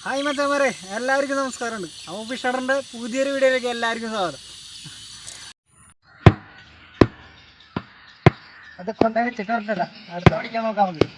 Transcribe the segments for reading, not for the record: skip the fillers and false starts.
Hi മച്ചാമാരെ, എല്ലാവർക്കും നമസ്കാരമുണ്ട്. അപ്പോൾ ഫിഷറിൻ്റെ പുതിയൊരു വീഡിയോയിലേക്ക് എല്ലാവർക്കും സ്വാഗതം. അത് കൊണ്ടുപോയി ചിക്കൻ അടുത്ത് പഠിക്കാൻ നോക്കാം നമുക്ക്.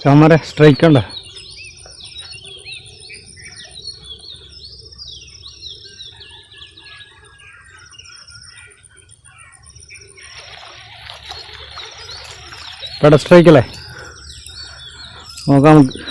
ചമരെ സ്ട്രൈക്ക് ഉണ്ടോ? പെട സ്ട്രൈക്കല്ലേ, നോക്കാം നമുക്ക്.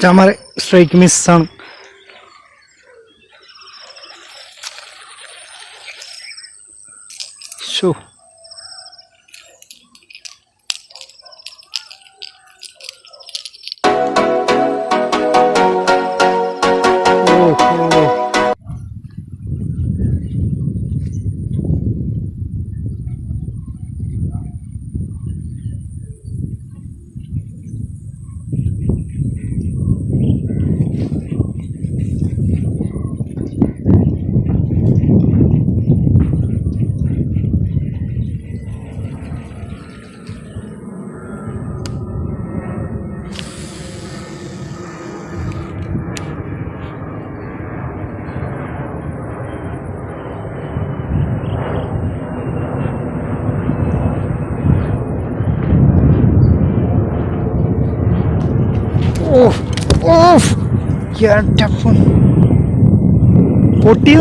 ചമര സ്ട്രൈക്ക് മിസ്സാണ്. ഷോ പൊട്ടി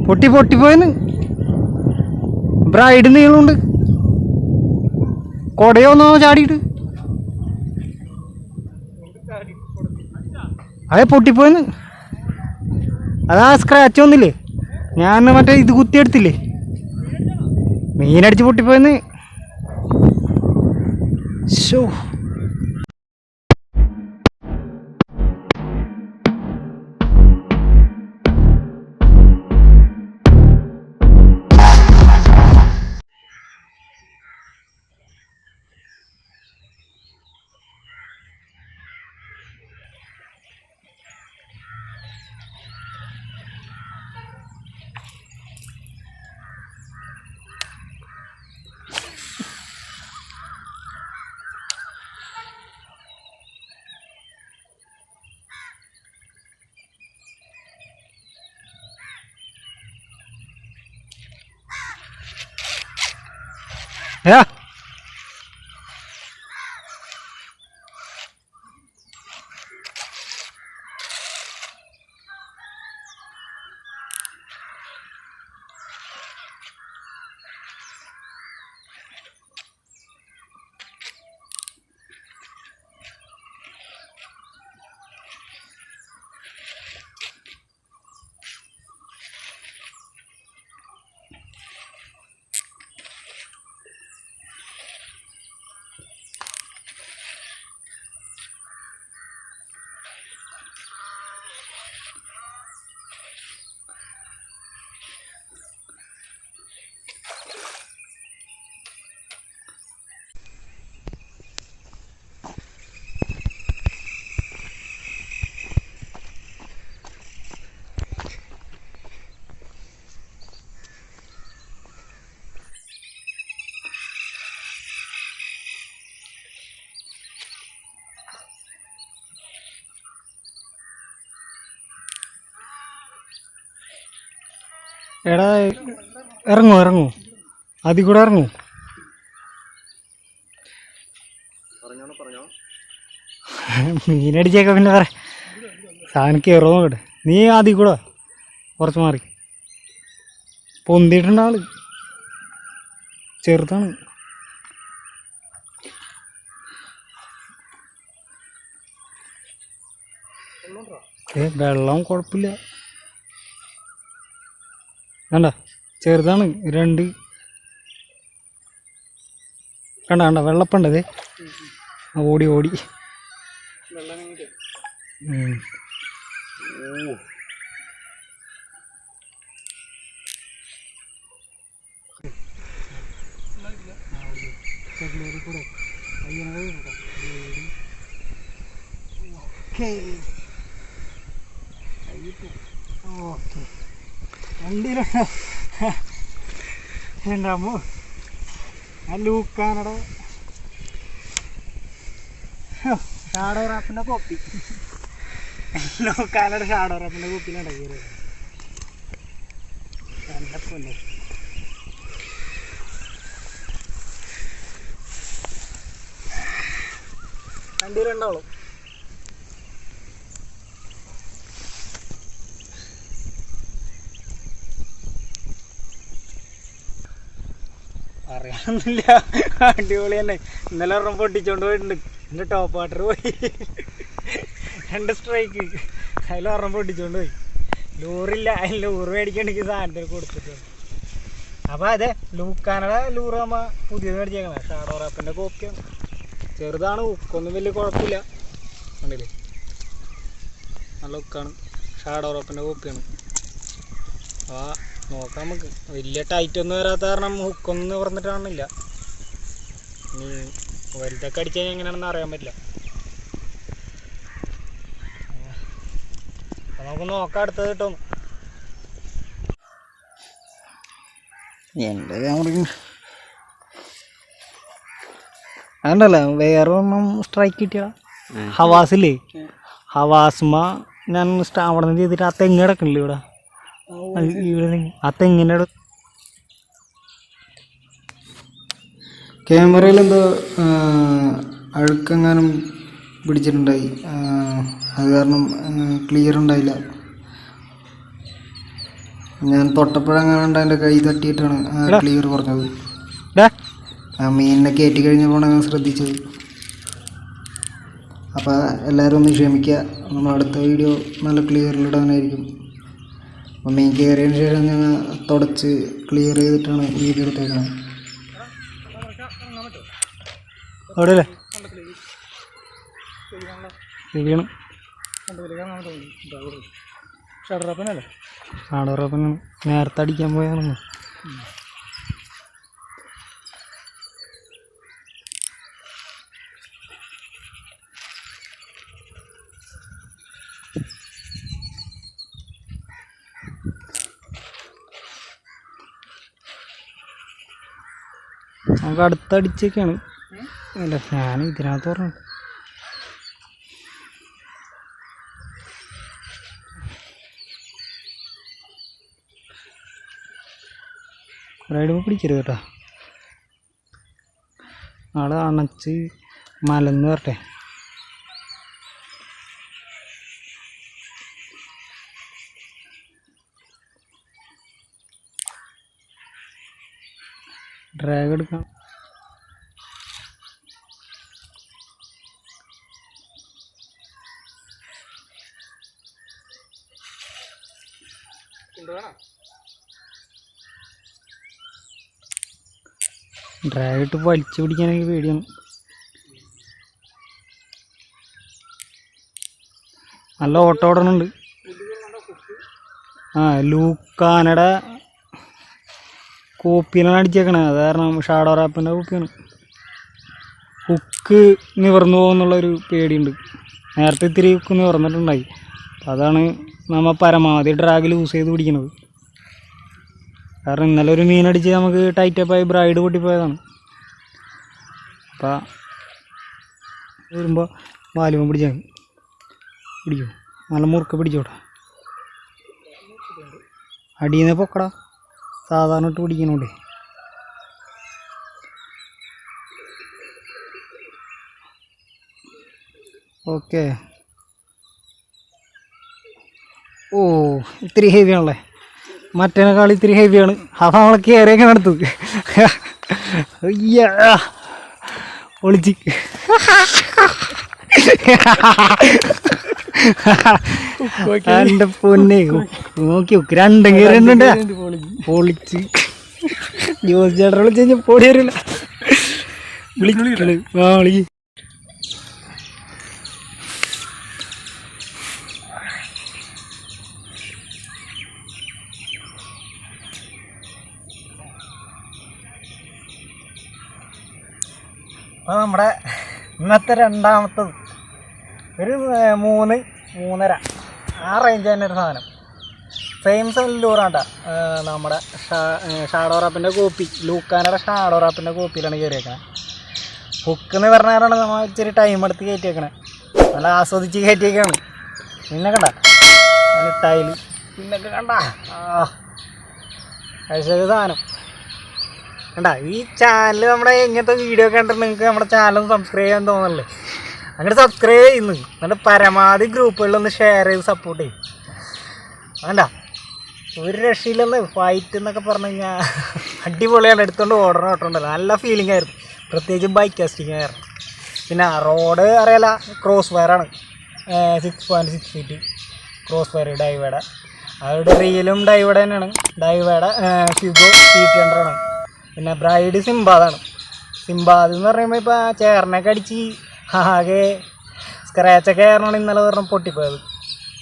പൊട്ടി പൊട്ടിപ്പോയെന്ന്. ബ്രൈഡ് നീളുണ്ട്, കൊടയൊന്നോ ചാടിയിട്ട് അതെ പൊട്ടിപ്പോയെന്ന്. അതാ സ്ക്രാച്ച് ഒന്നില്ലേ, ഞാൻ മറ്റേ ഇത് കുത്തിയെടുത്തില്ലേ, മീനടിച്ച് പൊട്ടിപ്പോയെന്ന്. ശോ. എടാ ഇറങ്ങൂ അതിൽ കൂടെ ഇറങ്ങൂ. മീനടിച്ചേക്ക പിന്നെ പറ സാധനം കയറോ നോക്കട്ടെ. നീ അതിൽ കൂടെ കുറച്ച് മാറി പൊന്തിയിട്ടുണ്ട് ആള്, ചെറുതാണ്. വെള്ളം കുഴപ്പമില്ല, കണ്ട ചെറുതാണ്. രണ്ട് കണ്ട വെള്ളപ്പുണ്ടത് ഓടി വണ്ടിയിലുണ്ടോ എൻ്റെ അമ്മ ലൂക്കാനട ഷാഡോ റാപ്പിൻ്റെ കോപ്പി. ലൂക്കാനയുടെ ഷാഡോ റാപ്പിൻ്റെ കോപ്പിയിലുണ്ടാക്കി എൻ്റെ പൊന്നെ. വണ്ടിയിലുണ്ടാവുള്ളൂ. അറിയാനൊന്നുമില്ല, അടിപൊളി തന്നെ. ഇന്നലെ ഒരെണ്ണം പൊട്ടിച്ചോണ്ട് പോയിട്ടുണ്ട്. എൻ്റെ ടോപ്പ് വാട്ടർ പോയി, 2 സ്ട്രൈക്ക്, അതിലൊരെണ്ണം പൊട്ടിച്ചോണ്ട് പോയി. ലൂറില്ല, അതിൽ ലൂറ് മേടിക്കണ്ടെങ്കിൽ സാധനത്തിന് കൊടുത്തിട്ടുണ്ട്. അപ്പോൾ അതെ ലൂക്കാനയുടെ ലൂറ് നമ്മൾ പുതിയത് മേടിച്ചേക്കണം, ഷാഡോ റാപ്പിൻ്റെ കോപ്പിയാണ്. ചെറുതാണ്, ഉക്കൊന്നും വലിയ കുഴപ്പമില്ല, കണ്ടില്ലേ നല്ല ഉക്കാണ്. ഷാഡോ റാപ്പിൻ്റെ കോപ്പിയാണ്. അപ്പോൾ നോക്കാം നമുക്ക്. വലിയ ടൈറ്റൊന്നും വരാത്ത കാരണം ഹുക്കൊന്നും നിവർന്നിട്ട് കാണില്ല. ഇനി വലുതൊക്കെ അടിച്ചു കഴിഞ്ഞാൽ എങ്ങനെയാണെന്ന് അറിയാൻ പറ്റില്ല. അപ്പം നമുക്ക് നോക്കാം അടുത്തത് കിട്ടും. എൻ്റെ അതുണ്ടല്ലോ വേറെ ഒന്നും സ്ട്രൈക്ക് കിട്ടിയ ഹവാസില്ലേ, ഹവാസ്മ ഞാൻ അവിടെ നിന്ന് ചെയ്തിട്ട് ആ തെങ്ങ് കിടക്കണില്ലേ ഇവിടെ, ആ തെങ്ങിൻ്റെ ക്യാമറയിൽ എന്തോ അഴുക്കെങ്ങാനും പിടിച്ചിട്ടുണ്ടായി, അത് കാരണം ക്ലിയർ ഉണ്ടായില്ല. ഞാൻ തൊട്ടപ്പോഴെങ്ങാണ്ട് എൻ്റെ കൈ തട്ടിയിട്ടാണ് ക്ലിയർ കുറഞ്ഞത്. ആ മീനിനെ കയറ്റി കഴിഞ്ഞപ്പോഴാണ് ഞാൻ ശ്രദ്ധിച്ചത്. അപ്പോൾ എല്ലാവരും ഒന്ന് ക്ഷമിക്കുക, നമ്മൾ അടുത്ത വീഡിയോ നല്ല ക്ലിയറിലിടാനായിരിക്കും. അപ്പോൾ മീൻ കയറിയതിന് ശേഷം ഞങ്ങൾ തുടച്ച് ക്ലിയർ ചെയ്തിട്ടാണ് വീഡിയോ എടുത്തേക്കുന്നത്. അവിടെ അല്ലേ ഷാഡോറപ്പനല്ലേ, ഷാഡോറപ്പനാണ്. നേരത്തെ അടിക്കാൻ പോയാണെന്ന് നമുക്ക് അടുത്തടിച്ചൊക്കെയാണ്. അല്ല ഞാൻ ഇതിനകത്ത് പറഞ്ഞു റൈഡുമ്പോൾ പിടിക്കരുത് കേട്ടോ, ആള് അണച്ച് മലന്ന് വരട്ടെ. ഡ്രാഗ് എടുക്കാം. ഡ്രാഗ് ഇട്ട് വലിച്ചു പിടിക്കാനൊക്കെ പേടിയാണ്. നല്ല ഓട്ടം ഓടണുണ്ട്. ആ ലൂക്കാനയുടെ കോപ്പിയിലാണ് അടിച്ചേക്കണേ, അത് കാരണം ഷാഡോ റാപ്പിൻ്റെ കോപ്പിയാണ്. ഹുക്ക് നിവർന്നു പോകുന്നുള്ളൊരു പേടിയുണ്ട്. നേരത്തെ ഇത്തിരി ഹുക്ക് നിവർന്നിട്ടുണ്ടായി, അതാണ് നമ്മൾ പരമാവധി ഡ്രാഗിൽ യൂസ് ചെയ്ത് പിടിക്കുന്നത്. കാരണം ഇന്നലെ ഒരു മീനടിച്ച് നമുക്ക് ടൈറ്റപ്പായി ബ്രൈഡ് പൊട്ടിപ്പോയതാണ്. അപ്പം വരുമ്പോൾ വാലുമ്പം പിടിച്ചാൽ പിടിക്കും, നല്ല മുറുക്ക പിടിച്ചോട്ടെ. അടിയിൽ നിന്ന് പൊക്കടാ. സാധാരണ ഇട്ട് പിടിക്കണോണ്ട്. ഓക്കെ. ഓ ഇത്തിരി ഹെവിയാണല്ലേ, മറ്റേനേക്കാൾ ഇത്തിരി ഹെവിയാണ്. അപ്പം നമ്മളെ കയറിയൊക്കെ നടത്തു. അയ്യാ ഒളിച്ച് എൻ്റെ പൊന്നെ നോക്കി നോക്ക്, രണ്ടും കയറിയുണ്ട്. പൊളിച്ച് ജോസ് ചേട്ടൻ വിളിച്ച് കഴിഞ്ഞാൽ പൊടി വരില്ല. വിളിക്കള് വാളി. അപ്പോൾ നമ്മുടെ ഇന്നത്തെ രണ്ടാമത്തത് ഒരു 3-3.5 ആ റേഞ്ച് തന്നെ ഒരു സാധനം. സെയിം ലൂറാണ്ട നമ്മുടെ ഷാഡോ റാപ്പിൻ്റെ കോപ്പി, ലൂക്കാനയുടെ ഷാഡോ റാപ്പിൻ്റെ കോപ്പിയിലാണ് കയറിയേക്കണത്. ഹുക്കെന്ന് പറഞ്ഞാലാണ് നമ്മൾ ഇച്ചിരി ടൈം എടുത്ത് കയറ്റിയേക്കണേ, നല്ല ആസ്വദിച്ച് കയറ്റിയേക്കാണ്. പിന്നെ കണ്ട നല്ല ടൈല് പിന്നൊക്കെ കണ്ട കഴിച്ചൊരു സാധനം കണ്ട. ഈ ചാനൽ നമ്മുടെ ഇങ്ങനത്തെ വീഡിയോ കണ്ടിട്ട് നിങ്ങൾക്ക് നമ്മുടെ ചാനൽ സബ്സ്ക്രൈബ് ചെയ്യാൻ തോന്നല്ലേ, അങ്ങനെ സബ്സ്ക്രൈബ് ചെയ്യുന്നു. എന്നിട്ട് പരമാവധി ഗ്രൂപ്പുകളിലൊന്ന് ഷെയർ ചെയ്ത് സപ്പോർട്ട് ചെയ്യും. വേണ്ട ഒരു രക്ഷയില്ലെന്ന്. ഫൈറ്റ് എന്നൊക്കെ പറഞ്ഞു കഴിഞ്ഞാൽ അടിപൊളിയാണ്. എടുത്തുകൊണ്ട് ഓടുന്നുണ്ടല്ലോ, നല്ല ഫീലിംഗ് ആയിരുന്നു, പ്രത്യേകിച്ച് ബൈക്ക് കാസ്റ്റിംഗ് ആയിരുന്നു. പിന്നെ റോഡ് അറിയാല, ക്രോസ് ഫയറാണ്, 6.6 ഫീറ്റ് ക്രോസ് ഫയർ ഡൈവേഡ. അവരുടെ റിയലും ഡൈവേഡ തന്നെയാണ്. ഡൈവേഡ ഫ്യൂഗോ T200 ആണ്. പിന്നെ ബ്രൈഡ് സിംബാദാണ്. സിംബാദ് എന്ന് പറയുമ്പോൾ ഇപ്പോൾ ചേറിനൊക്കെ അടിച്ച് ആകെ സ്ക്രാച്ചൊക്കെ ആയിരുന്നു ഇന്നലെ പറഞ്ഞ പൊട്ടിപ്പോയത്.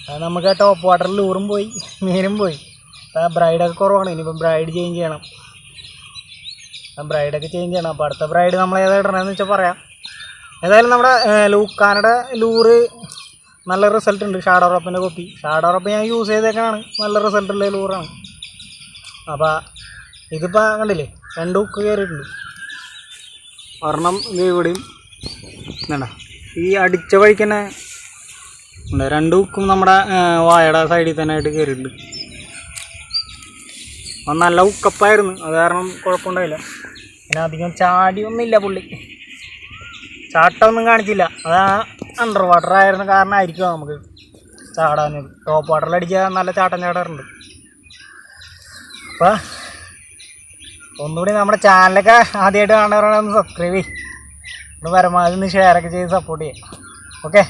അത് നമുക്ക് ടോപ്പ് വാട്ടറിൽ ലൂറും പോയി, മീനും പോയി. ബ്രൈഡൊക്കെ കുറവാണ്. ഇനിയിപ്പം ബ്രൈഡ് ചേഞ്ച് ചെയ്യണം, ബ്രൈഡൊക്കെ ചേഞ്ച് ചെയ്യണം. അപ്പോൾ അടുത്ത ബ്രൈഡ് നമ്മൾ ഏതാ ഇടണമെന്ന് വെച്ചാൽ പറയാം. ഏതായാലും നമ്മുടെ ലൂക്കാനയുടെ ലൂറ് നല്ല റിസൾട്ട് ഉണ്ട്. ഷാഡോ റാപ്പിൻ്റെ കോപ്പി, ഷാഡോ റാപ്പ് ഞാൻ യൂസ് ചെയ്തേക്കാണ്, നല്ല റിസൾട്ടുള്ള ലൂറാണ്. അപ്പോൾ ഇതിപ്പോൾ കണ്ടില്ലേ 2 ഹുക്ക് കയറിയിട്ടുണ്ട്. ഒരെണ്ണം ഇവിടെയും വേണ്ട, ഈ അടിച്ച വഴിക്ക് തന്നെ ഉണ്ട്. 2 ഹുക്കും നമ്മുടെ വായയുടെ സൈഡിൽ തന്നെ ആയിട്ട് കയറിയിട്ടുണ്ട്. അത് നല്ല ഹുക്കപ്പായിരുന്നു, അത് കാരണം കുഴപ്പമുണ്ടായില്ല. പിന്നെ അധികം ചാടിയൊന്നുമില്ല പുള്ളി, ചാട്ടമൊന്നും കാണിച്ചില്ല. അത് അണ്ടർ വാട്ടർ ആയിരുന്ന കാരണമായിരിക്കും നമുക്ക് ചാടാഞ്ഞത്. ടോപ്പ് വാട്ടറിൽ അടിച്ചാൽ നല്ല ചാട്ടം ചാടാറുണ്ട്. അപ്പോൾ ഒന്നുകൂടി നമ്മുടെ ചാനലൊക്കെ ആദ്യമായിട്ട് കാണുന്നവരാണ് ഒന്ന് സബ്സ്ക്രൈബ് ചെയ്യും, പരമാവധി ഒന്ന് ഷെയറൊക്കെ ചെയ്ത് സപ്പോർട്ട് ചെയ്യാം. ഓക്കെ.